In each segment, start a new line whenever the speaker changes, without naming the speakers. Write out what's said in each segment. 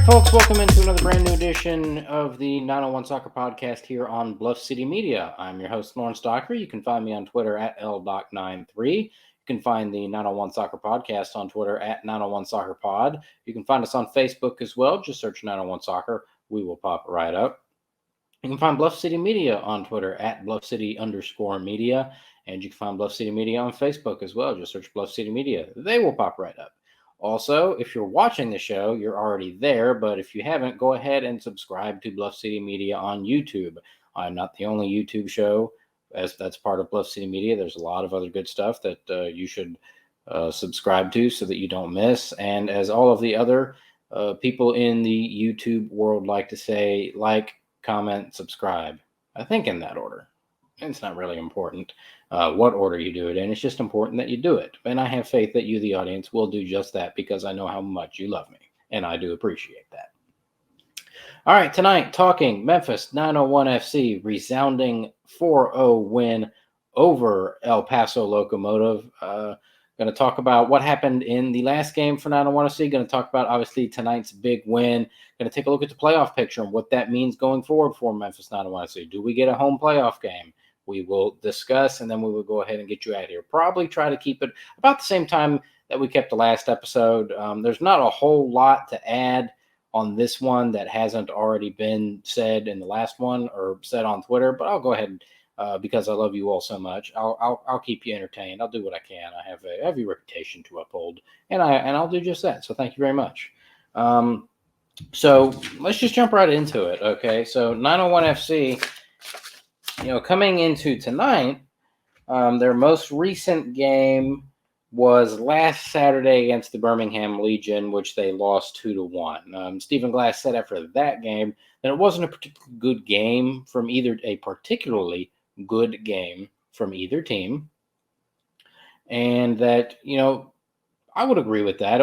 folks, welcome into another brand new edition of the 901 Soccer Podcast here on Bluff City Media. I'm your host, Lawrence Docker. You can find me on Twitter at LDoc93. You can find the 901 Soccer Podcast on Twitter at 901 Soccer Pod. You can find us on Facebook as well. Just search 901 Soccer. We will pop right up. You can find Bluff City Media on Twitter at BluffCity_media. And you can find Bluff City Media on Facebook as well. Just search Bluff City Media. They will pop right up. Also, if you're watching the show, you're already there. But if you haven't, go ahead and subscribe to Bluff City Media on YouTube. I'm not the only YouTube show that's part of Bluff City Media. There's a lot of other good stuff that you should subscribe to so that you don't miss. And as all of the other people in the YouTube world like to say, like, comment, subscribe. I think in that order. It's not really important what order you do it in. It's just important that you do it. And I have faith that you, the audience, will do just that because I know how much you love me. And I do appreciate that. All right, tonight, talking Memphis 901 FC, resounding 4-0 win over El Paso Locomotive. Going to talk about what happened in the last game for 901 FC. Going to talk about, obviously, tonight's big win. Going to take a look at the playoff picture and what that means going forward for Memphis 901 FC. Do we get a home playoff game? We will discuss, and then we will go ahead and get you out of here. Probably try to keep it about the same time that we kept the last episode. There's not a whole lot to add on this one that hasn't already been said in the last one or said on Twitter, but I'll go ahead because I love you all so much. I'll keep you entertained. I'll do what I can. I have a heavy reputation to uphold, and I'll do just that. So thank you very much. So let's just jump right into it. Okay, so 901 FC. Coming into tonight, their most recent game was last Saturday against the Birmingham Legion, which they lost 2-1. Stephen Glass said after that game that it wasn't a particularly good game from either team, and that I would agree with that.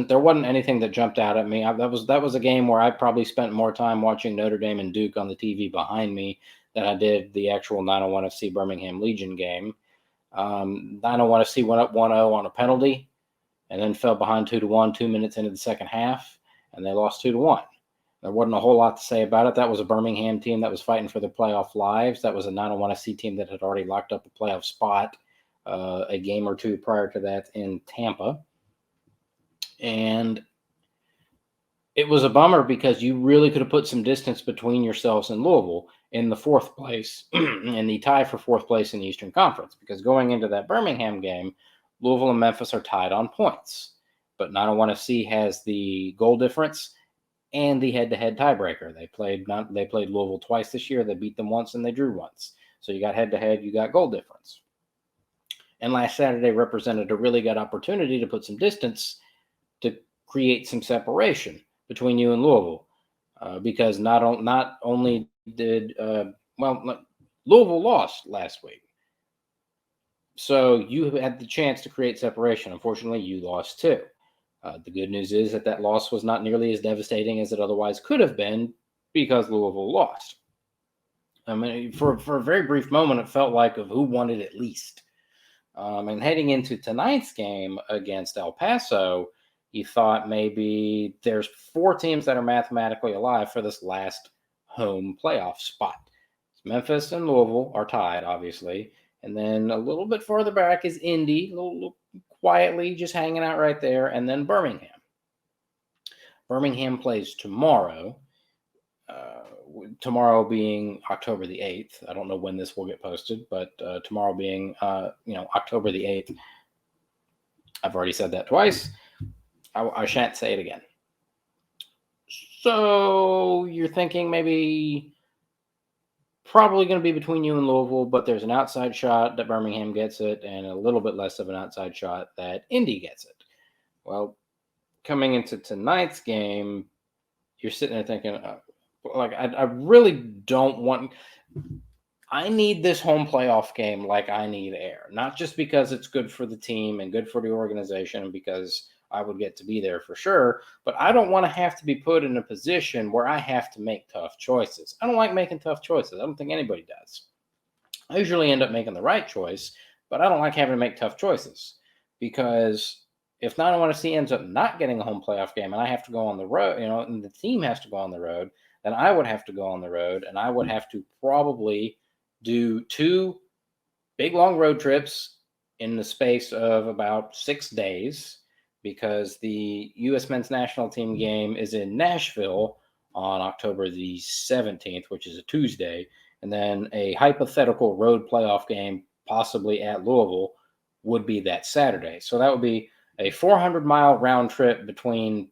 There wasn't anything that jumped out at me. That was a game where I probably spent more time watching Notre Dame and Duke on the TV behind me than I did the actual 901 FC Birmingham Legion game. 901 FC went up 1-0 on a penalty and then fell behind 2-1 2 minutes into the second half, and they lost 2-1. There wasn't a whole lot to say about it. That was a Birmingham team that was fighting for their playoff lives. That was a 901 FC team that had already locked up a playoff spot a game or two prior to that in Tampa. And it was a bummer because you really could have put some distance between yourselves and Louisville in the fourth place and the tie for fourth place in the Eastern Conference, because going into that Birmingham game, Louisville and Memphis are tied on points, but 901 FC has the goal difference and the head-to-head tiebreaker. They played Louisville twice this year. They beat them once and they drew once. So you got head-to-head, you got goal difference. And last Saturday represented a really good opportunity to put some distance to create some separation between you and Louisville, because not only did Louisville lost last week, so you had the chance to create separation. Unfortunately, you lost too. The good news is that loss was not nearly as devastating as it otherwise could have been because Louisville lost. I mean, for a very brief moment, it felt like of who won it at least. And heading into tonight's game against El Paso, you thought maybe there's 4 teams that are mathematically alive for this last home playoff spot. Memphis and Louisville are tied, obviously. And then a little bit further back is Indy, a little quietly just hanging out right there. And then Birmingham. Birmingham plays tomorrow. Tomorrow being October the 8th. I don't know when this will get posted, but tomorrow being, October the 8th. I've already said that twice. I shan't say it again. So you're thinking maybe probably going to be between you and Louisville, but there's an outside shot that Birmingham gets it and a little bit less of an outside shot that Indy gets it. Well, coming into tonight's game, you're sitting there thinking, I really don't want – I need this home playoff game like I need air, not just because it's good for the team and good for the organization and because – I would get to be there for sure, but I don't want to have to be put in a position where I have to make tough choices. I don't like making tough choices. I don't think anybody does. I usually end up making the right choice, but I don't like having to make tough choices because if 901FC ends up not getting a home playoff game and I have to go on the road, and the team has to go on the road, then I would have to go on the road, and I would have to probably do 2 big long road trips in the space of about 6 days, because the U.S. men's national team game is in Nashville on October the 17th, which is a Tuesday, and then a hypothetical road playoff game, possibly at Louisville, would be that Saturday. So that would be a 400-mile round trip between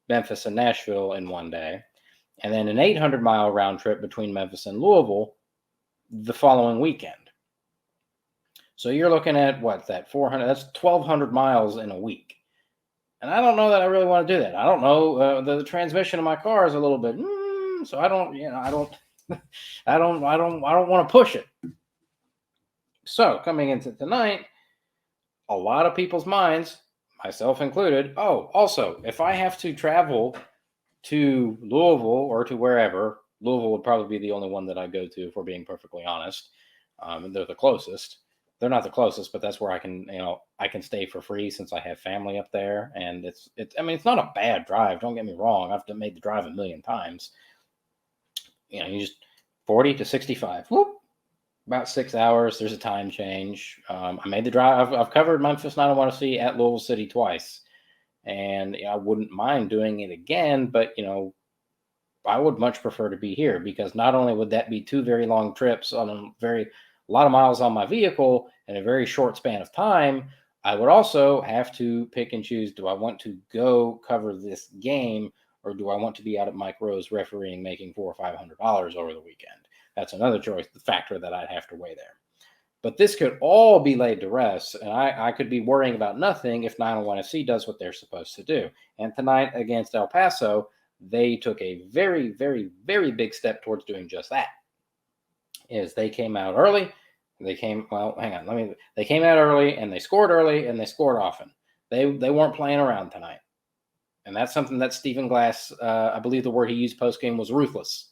Memphis and Nashville in one day, and then an 800-mile round trip between Memphis and Louisville the following weekend. So you're looking at that's 1,200 miles in a week. And I don't know that I really want to do that. I don't know. The transmission of my car is a little bit, so I don't want to push it. So coming into tonight, a lot of people's minds, myself included, also, if I have to travel to Louisville or to wherever, Louisville would probably be the only one that I go to, if we're being perfectly honest. They're the closest. They're not the closest, but that's where I can stay for free since I have family up there. And it's not a bad drive. Don't get me wrong. I've made the drive a million times. You just 40 to 65, about 6 hours. There's a time change. I made the drive. I've covered Memphis 901FC at Louisville City twice, and I wouldn't mind doing it again. But I would much prefer to be here, because not only would that be 2 very long trips on a lot of miles on my vehicle in a very short span of time, I would also have to pick and choose. Do I want to go cover this game, or do I want to be out at Mike Rose refereeing, making $400 or $500 over the weekend? That's another choice, the factor that I'd have to weigh there. But this could all be laid to rest, and I could be worrying about nothing if 901FC does what they're supposed to do. And tonight against El Paso, they took a very, very, very big step towards doing just that. They came out early. They came out early, and they scored early, and they scored often. They weren't playing around tonight. And that's something that Stephen Glass, I believe the word he used post-game was ruthless,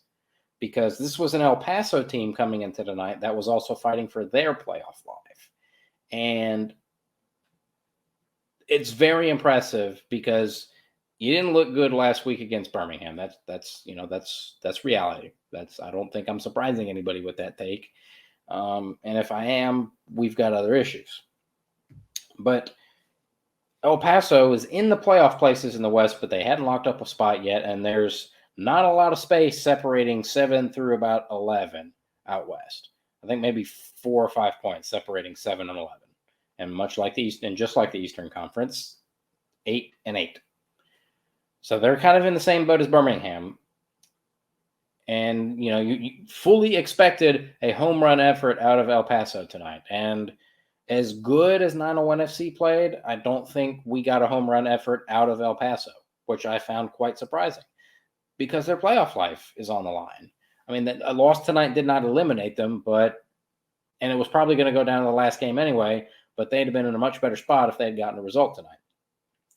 because this was an El Paso team coming into tonight that was also fighting for their playoff life. And it's very impressive, because you didn't look good last week against Birmingham. That's reality. I don't think I'm surprising anybody with that take. And if I am, we've got other issues. But El Paso is in the playoff places in the West, but they hadn't locked up a spot yet, and there's not a lot of space separating 7 through about 11 out West. I think maybe 4 or 5 points separating 7 and 11. And just like the Eastern Conference, 8 and 8. So they're kind of in the same boat as Birmingham. And, you fully expected a home run effort out of El Paso tonight. And as good as 901FC played, I don't think we got a home run effort out of El Paso, which I found quite surprising, because their playoff life is on the line. A loss tonight did not eliminate them, and it was probably going to go down to the last game anyway, but they'd have been in a much better spot if they had gotten a result tonight.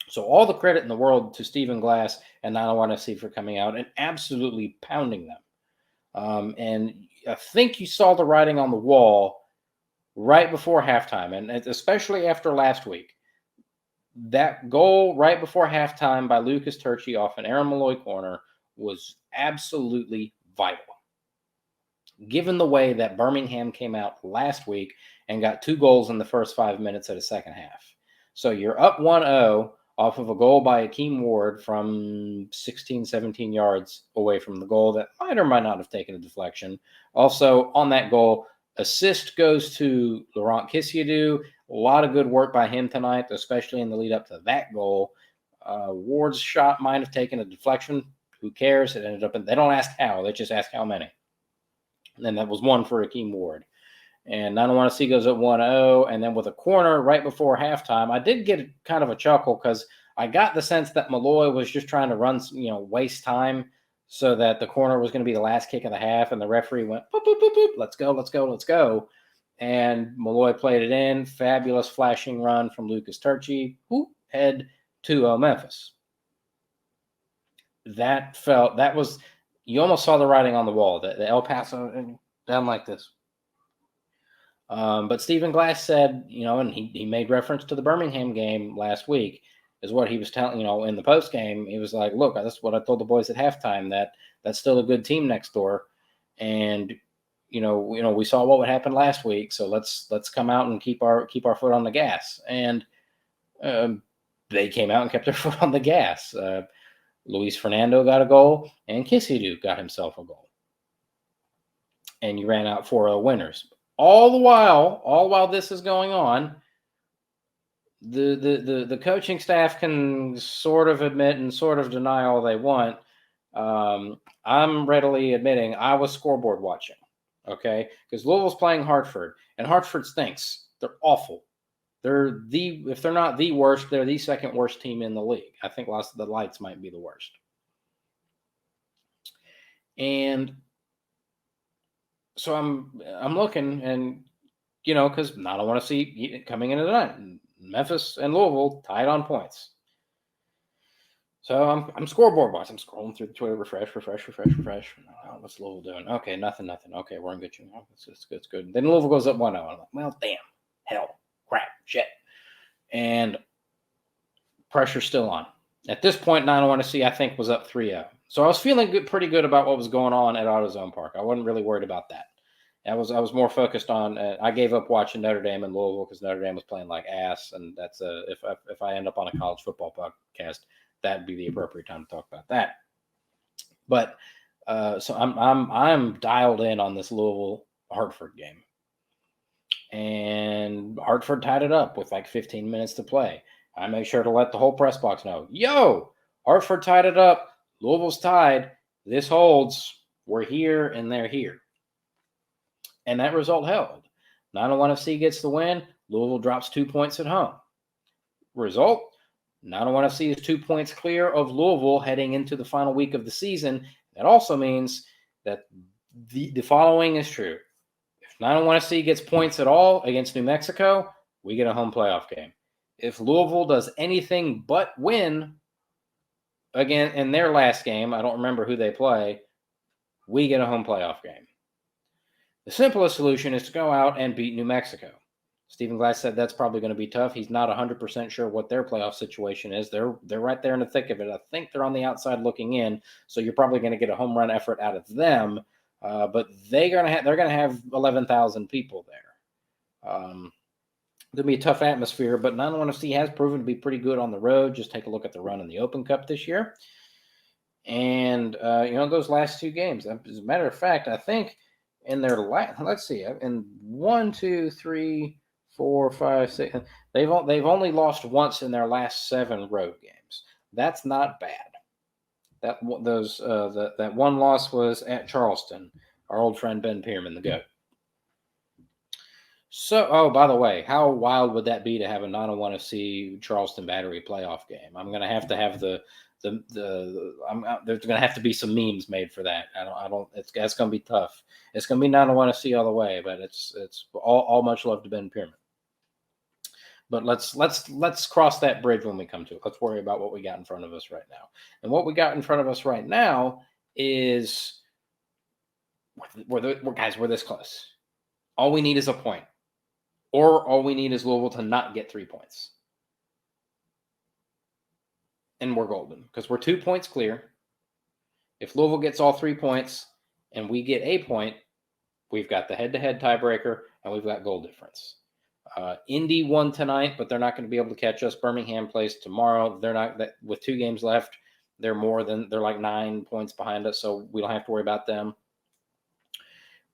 So all the credit in the world to Stephen Glass and 901FC for coming out and absolutely pounding them. And I think you saw the writing on the wall right before halftime, and especially after last week. That goal right before halftime by Lucas Turchi off an Aaron Malloy corner was absolutely vital, given the way that Birmingham came out last week and got 2 goals in the first 5 minutes of the second half. So you're up 1-0 off of a goal by Akeem Ward from 16, 17 yards away from the goal that might or might not have taken a deflection. Also, on that goal, assist goes to Laurent Kisiadou. A lot of good work by him tonight, especially in the lead up to that goal. Ward's shot might have taken a deflection. Who cares? It ended up they don't ask how, they just ask how many. And then that was 1 for Akeem Ward. And 901FC goes up 1-0, and then with a corner right before halftime, I did get kind of a chuckle, because I got the sense that Malloy was just trying to run, waste time, so that the corner was going to be the last kick of the half, and the referee went, boop, boop, boop, boop, let's go, let's go, let's go. And Malloy played it in. Fabulous flashing run from Lucas Turchi. Head 2-0 Memphis. You almost saw the writing on the wall. The El Paso, down like this. But Stephen Glass said, and he made reference to the Birmingham game last week, is what he was telling, in the post game. He was like, look, that's what I told the boys at halftime, that's still a good team next door. And, we saw what would happen last week. So let's come out and keep our foot on the gas. And they came out and kept their foot on the gas. Luis Fernando got a goal, and Kisidu got himself a goal. And you ran out 4-0 winners. All the while this is going on, the coaching staff can sort of admit and sort of deny all they want. I'm readily admitting I was scoreboard watching, okay? Because Louisville's playing Hartford, and Hartford stinks. They're awful. If they're not the worst, they're the second worst team in the league. I think Lost of the Lights might be the worst. And so I'm looking, and because I don't want to see coming into the night, Memphis and Louisville tied on points. So I'm scoreboard watching. I'm scrolling through the Twitter, refresh. Oh, what's Louisville doing? Okay, nothing. Okay, we're in good shape. Oh, it's good. Then Louisville goes up 1-0. I'm like, well, damn, hell, crap, shit. And pressure's still on. At this point, 9-1, I think, was up 3-0. So I was feeling pretty good about what was going on at AutoZone Park. I wasn't really worried about that. I was more focused on. I gave up watching Notre Dame and Louisville because Notre Dame was playing like ass, and that's if I end up on a college football podcast, that'd be the appropriate time to talk about that. But so I'm dialed in on this Louisville Hartford game, and Hartford tied it up with like 15 minutes to play. I made sure to let the whole press box know, Hartford tied it up. Louisville's tied. This holds. We're here and they're here. And that result held. 901 FC gets the win. Louisville drops 2 points at home. Result, 901 FC is 2 points clear of Louisville heading into the final week of the season. That also means that the following is true. If 901 FC gets points at all against New Mexico, we get a home playoff game. If Louisville does anything but win again in their last game, I don't remember who they play, we get a home playoff game. The simplest solution is to go out and beat New Mexico. Stephen Glass said that's probably going to be tough. He's not 100% sure what their playoff situation is. They're right there in the thick of it. I think they're on the outside looking in, so you're probably going to get a home run effort out of them. But they're going to have 11,000 people there. It'll be a tough atmosphere, but 901 FC has proven to be pretty good on the road. Just take a look at the run in the Open Cup this year. And, those last two games, as a matter of fact, I think in their let's see, in 1, 2, 3, 4, 5, 6, they've only lost once in their last 7 road games. That's not bad. That one loss was at Charleston. Our old friend Ben Pierman, the GOAT. So, by the way, how wild would that be to have a 901 FC Charleston Battery playoff game? I'm going to have there's going to have to be some memes made for that. It's going to be tough. It's going to be 901 FC all the way, but it's all much love to Ben Pierman. But let's cross that bridge when we come to it. Let's worry about what we got in front of us right now. And what we got in front of us right now is we're this close. All we need is a point. Or all we need is Louisville to not get 3 points. And we're golden because we're 2 points clear. If Louisville gets all 3 points and we get a point, we've got the head-to-head tiebreaker and we've got goal difference. Indy won tonight, but they're not going to be able to catch us. Birmingham plays tomorrow. They're not with 2 games left. They're like 9 points behind us, so we don't have to worry about them.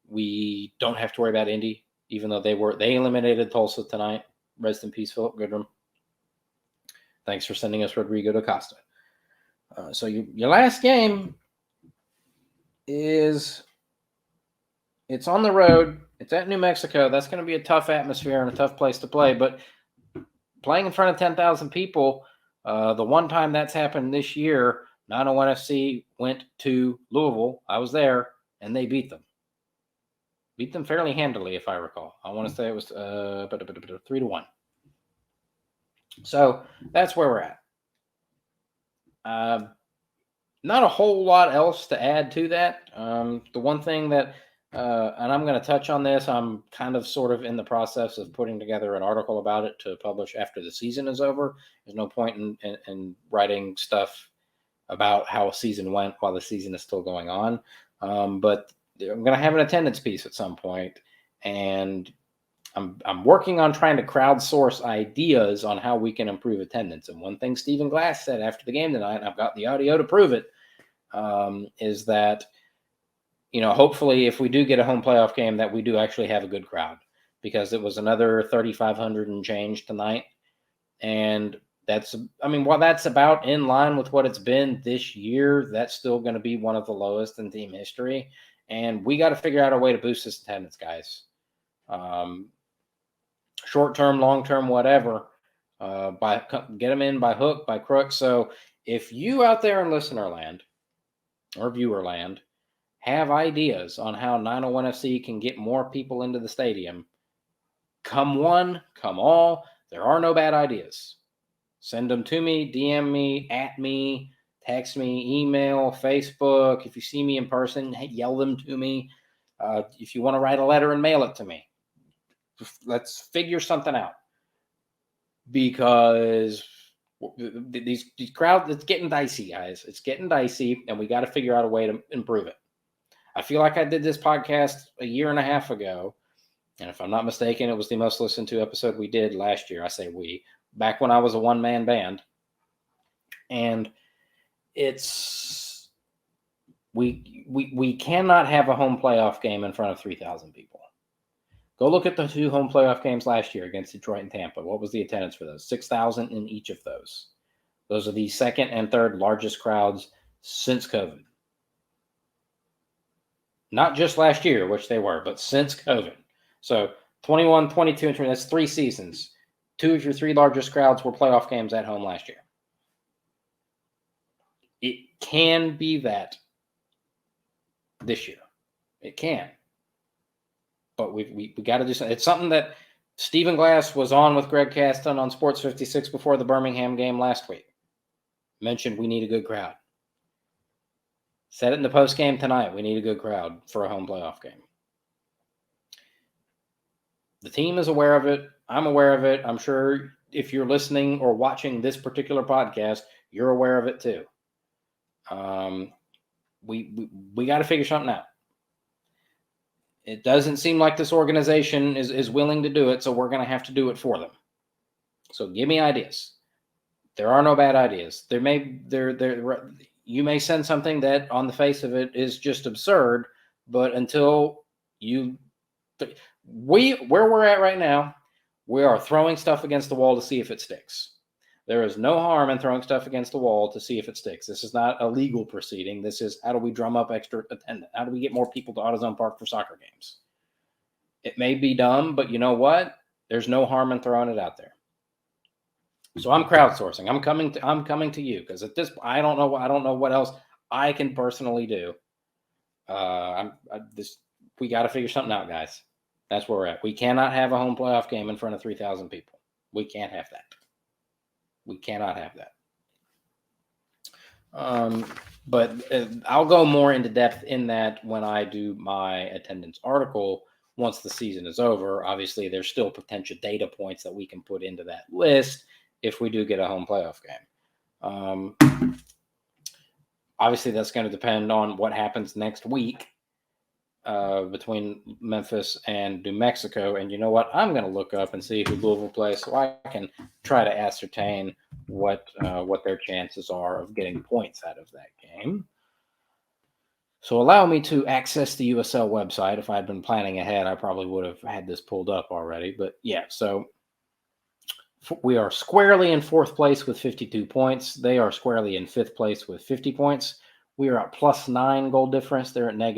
We don't have to worry about Indy. Even though they eliminated Tulsa tonight. Rest in peace, Philip Goodrum. Thanks for sending us Rodrigo da Costa. So your last game it's on the road. It's at New Mexico. That's going to be a tough atmosphere and a tough place to play. But playing in front of 10,000 people, the one time that's happened this year, 901 FC went to Louisville. I was there, and they beat them. Beat them fairly handily, if I recall. I want to say it was 3-1. So that's where we're at. Not a whole lot else to add to that. The one thing that and I'm going to touch on this. I'm kind of sort of in the process of putting together an article about it to publish after the season is over. There's no point in writing stuff about how a season went while the season is still going on. But I'm going to have an attendance piece at some point, and I'm working on trying to crowdsource ideas on how we can improve attendance. And one thing Stephen Glass said after the game tonight, and I've got the audio to prove it, is that, hopefully if we do get a home playoff game, that we do actually have a good crowd, because it was another 3,500 and change tonight. And while that's about in line with what it's been this year, that's still going to be one of the lowest in team history. And we got to figure out a way to boost this attendance, guys. Short term, long term, whatever. Get them in by hook, by crook. So if you out there in listener land or viewer land have ideas on how 901 FC can get more people into the stadium, come one, come all. There are no bad ideas. Send them to me, DM me, at me, text me, email, Facebook. If you see me in person, yell them to me. If you want to write a letter and mail it to me, let's figure something out. Because these crowds, it's getting dicey, guys. It's getting dicey, and we got to figure out a way to improve it. I feel like I did this podcast a year and a half ago, and if I'm not mistaken, it was the most listened to episode we did last year. I say we, back when I was a one-man band. And we cannot have a home playoff game in front of 3,000 people. Go look at the 2 home playoff games last year against Detroit and Tampa. What was the attendance for those? 6,000 in each of those. Those are the second and third largest crowds since COVID. Not just last year, which they were, but since COVID. So 21, 22, and 20, that's 3 seasons. 2 of your 3 largest crowds were playoff games at home last year. It can be that this year. It can. But we got to do something. It's something that Stephen Glass was on with Greg Caston on Sports 56 before the Birmingham game last week. Mentioned we need a good crowd. Said it in the post game tonight. We need a good crowd for a home playoff game. The team is aware of it. I'm aware of it. I'm sure if you're listening or watching this particular podcast, you're aware of it too. We got to figure something out. It doesn't seem like this organization is willing to do it, so we're going to have to do it for them. So give me ideas. There are no bad ideas. You may send something that on the face of it is just absurd, but until where we're at right now, we are throwing stuff against the wall to see if it sticks. There is no harm in throwing stuff against the wall to see if it sticks. This is not a legal proceeding. This is, how do we drum up extra attendance? How do we get more people to AutoZone Park for soccer games? It may be dumb, but you know what? There's no harm in throwing it out there. So I'm crowdsourcing. I'm coming to you, because at this, I don't know what else I can personally do. We got to figure something out, guys. That's where we're at. We cannot have a home playoff game in front of 3,000 people. We can't have that. We cannot have that. But I'll go more into depth in that when I do my attendance article once the season is over. Obviously, there's still potential data points that we can put into that list if we do get a home playoff game. Obviously, that's going to depend on what happens next week between Memphis and New Mexico. And you know what? I'm going to look up and see who Louisville plays, so I can try to ascertain what their chances are of getting points out of that game. So allow me to access the USL website. If I'd been planning ahead, I probably would have had this pulled up already. But yeah, so we are squarely in 4th place with 52 points. They are squarely in 5th place with 50 points. We are at +9 goal difference. They're at negative.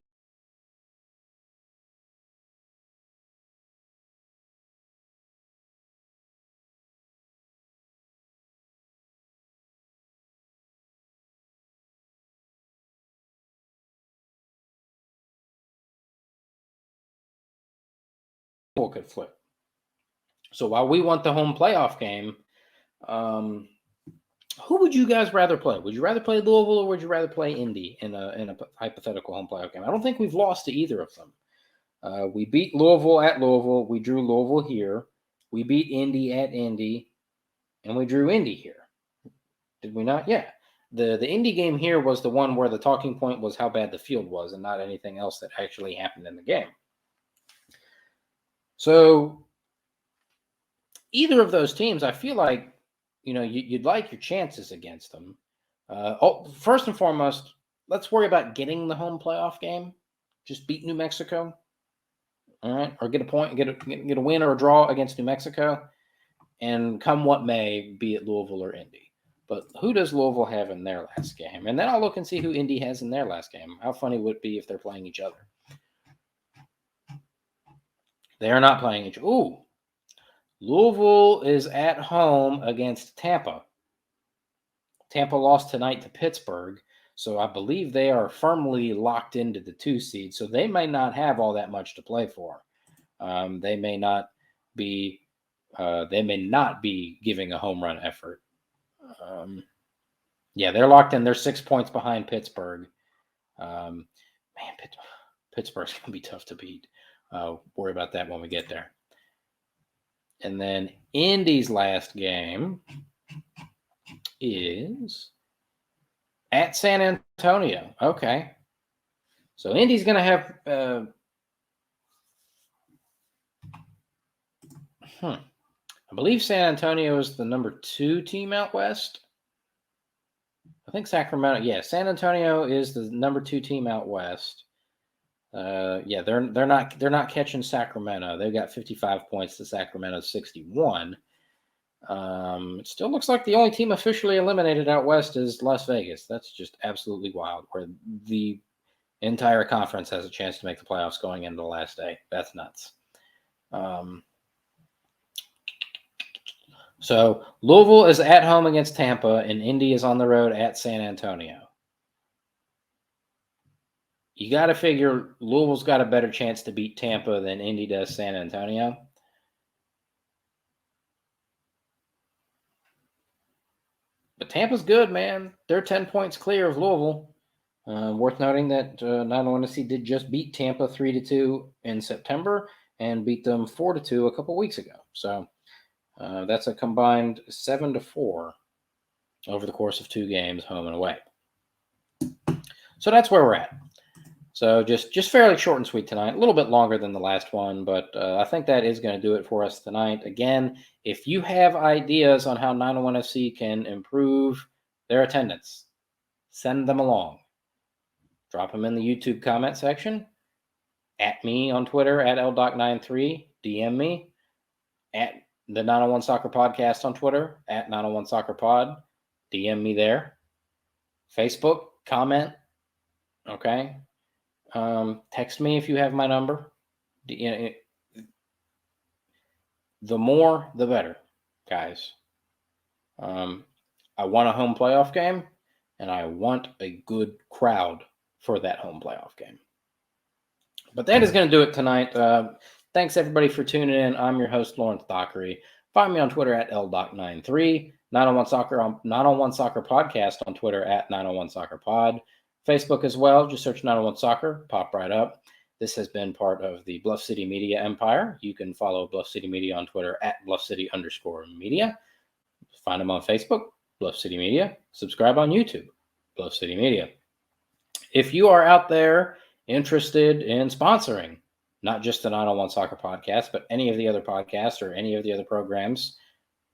Could flip. So while we want the home playoff game, who would you guys rather play? Would you rather play Louisville, or would you rather play Indy in a hypothetical home playoff game? I don't think we've lost to either of them. We beat Louisville at Louisville. We drew Louisville here. We beat Indy at Indy, and we drew Indy here. Did we not? Yeah. The Indy game here was the one where the talking point was how bad the field was and not anything else that actually happened in the game. So either of those teams, I feel like, you'd like your chances against them. First and foremost, let's worry about getting the home playoff game. Just beat New Mexico, all right, or get a point, get a win or a draw against New Mexico, and come what may, be it Louisville or Indy. But who does Louisville have in their last game? And then I'll look and see who Indy has in their last game. How funny would it be if they're playing each other? They are not playing each other. Ooh. Louisville is at home against Tampa. Tampa lost tonight to Pittsburgh, so I believe they are firmly locked into the 2 seed, so they may not have all that much to play for. They may not be giving a home run effort. They're locked in. They're 6 points behind Pittsburgh. Pittsburgh's going to be tough to beat. Worry about that when we get there. And then Indy's last game is at San Antonio. Okay. So Indy's going to have I believe San Antonio is the number 2 team out west. I think Sacramento. Yeah, San Antonio is the number 2 team out west. They're not catching Sacramento. They've got 55 points to Sacramento's 61. It still looks like the only team officially eliminated out west is Las Vegas. That's just absolutely wild, where the entire conference has a chance to make the playoffs going into the last day. That's nuts. So Louisville is at home against Tampa, and Indy is on the road at San Antonio. You got to figure Louisville's got a better chance to beat Tampa than Indy does San Antonio. But Tampa's good, man. They're 10 points clear of Louisville. Worth noting that 901 SC did just beat Tampa 3-2 in September and beat them 4-2 a couple weeks ago. So that's a combined 7-4 over the course of 2 games, home and away. So that's where we're at. So just fairly short and sweet tonight. A little bit longer than the last one, but I think that is going to do it for us tonight. Again, if you have ideas on how 901 FC can improve their attendance, send them along. Drop them in the YouTube comment section. At me on Twitter, at LDoc93. DM me. At the 901 Soccer Podcast on Twitter, at 901 Soccer Pod. DM me there. Facebook, comment. Okay. Text me if you have my number. The more, the better, guys. I want a home playoff game, and I want a good crowd for that home playoff game. But that is going to do it tonight. Thanks, everybody, for tuning in. I'm your host, Lawrence Dockery. Find me on Twitter at LDoc93. 901 Soccer Podcast on Twitter at 901 Soccer Pod. Facebook as well. Just search 901 Soccer. Pop right up. This has been part of the Bluff City Media empire. You can follow Bluff City Media on Twitter at BluffCity_media. Find them on Facebook, Bluff City Media. Subscribe on YouTube, Bluff City Media. If you are out there interested in sponsoring, not just the 901 Soccer Podcast, but any of the other podcasts or any of the other programs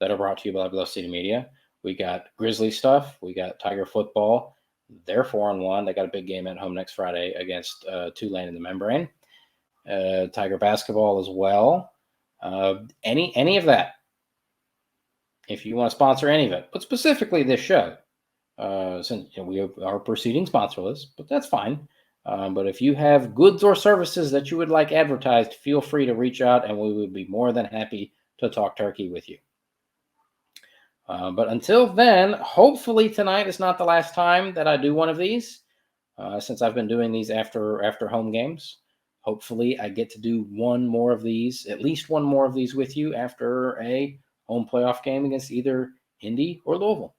that are brought to you by Bluff City Media, we got Grizzly stuff. We got Tiger football. They're 4-1. They got a big game at home next Friday against Tulane in the Membrane. Tiger basketball as well. Any of that. If you want to sponsor any of it, but specifically this show, since we are proceeding sponsorless, but that's fine. But if you have goods or services that you would like advertised, feel free to reach out, and we would be more than happy to talk turkey with you. But until then, hopefully tonight is not the last time that I do one of these, since I've been doing these after home games. Hopefully I get to do one more of these, at least one more of these with you after a home playoff game against either Indy or Louisville.